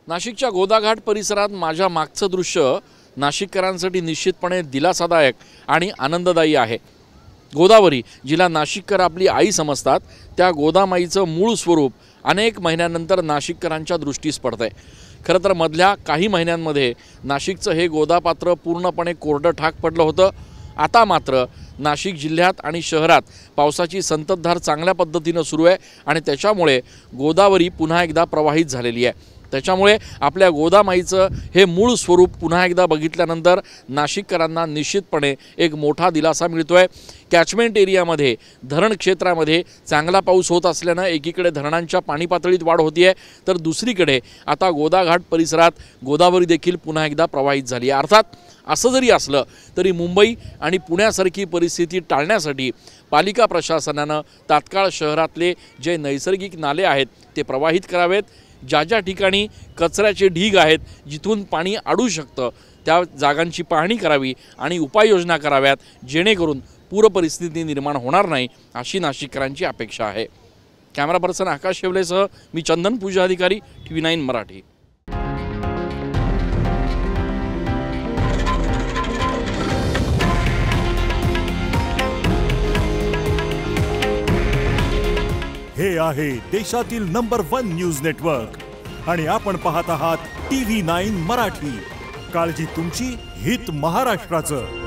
नाशिकच्या गोदाघाट परिसरात माझ्या मागचं दृश्य नाशिककरांसाठी निश्चितपणे दिलासादायक आणि आनंददायी आहे। गोदावरी, जिला नाशिककर आपली आई समजतात, त्या गोदामाईचं मूळ स्वरूप अनेक महिन्यांनंतर नाशिककरांच्या दृष्टीस पडतंय। खरं तर मधल्या काही महिन्यांमध्ये नाशिकचं हे गोदापात्र पूर्णपणे कोरडं ठाक पडलं होतं। आता मात्र नाशिक जिल्ह्यात आणि शहरात पावसाची संततधार चांगल्या पद्धतीनं सुरू आहे आणि त्याच्यामुळे गोदावरी पुन्हा एकदा प्रवाहित झालेली आहे। त्याच्यामुळे आपल्या गोदामाईचं हे मूळ स्वरूप पुन्हा एकदा बघितल्यानंतर नाशिककरांना निश्चितपणे एक मोठा दिलासा मिळतोय। कॅचमेंट एरियामध्ये, धरण क्षेत्रामध्ये चांगला पाऊस होत असल्यानं एकीकडे धरणांच्या पाणी पातळीत वाढ होतीये, तर दुसरीकडे आता गोदाघाट परिसरात गोदावरी देखील पुन्हा एकदा प्रवाहित झाली आहे। अर्थात असं जरी असलं तरी मुंबई आणि पुण्यासारखी परिस्थिती टाळण्यासाठी पालिका प्रशासनानं तात्काळ शहरातले जे नैसर्गिक नाले आहेत ते प्रवाहित करावेत। ज्या ठिकाणी कचऱ्याचे ढीग आहेत, जिथून पाणी अडू शकतं, त्या जागांची पाहणी करावी आणि उपाययोजना कराव्यात, जेणेकरून पूरपरिस्थिती निर्माण होणार नाही, अशी नाशिककरांची अपेक्षा आहे। कॅमेरा पर्सन आकाश शेवलेसह मी चंदन पूजा अधिकारी, TV9 मराठी। हे आहे देशातील नंबर 1 न्यूज नेटवर्क आणि आपण पाहत आहात TV9 मराठी। काळजी तुमची, हित महाराष्ट्राचं।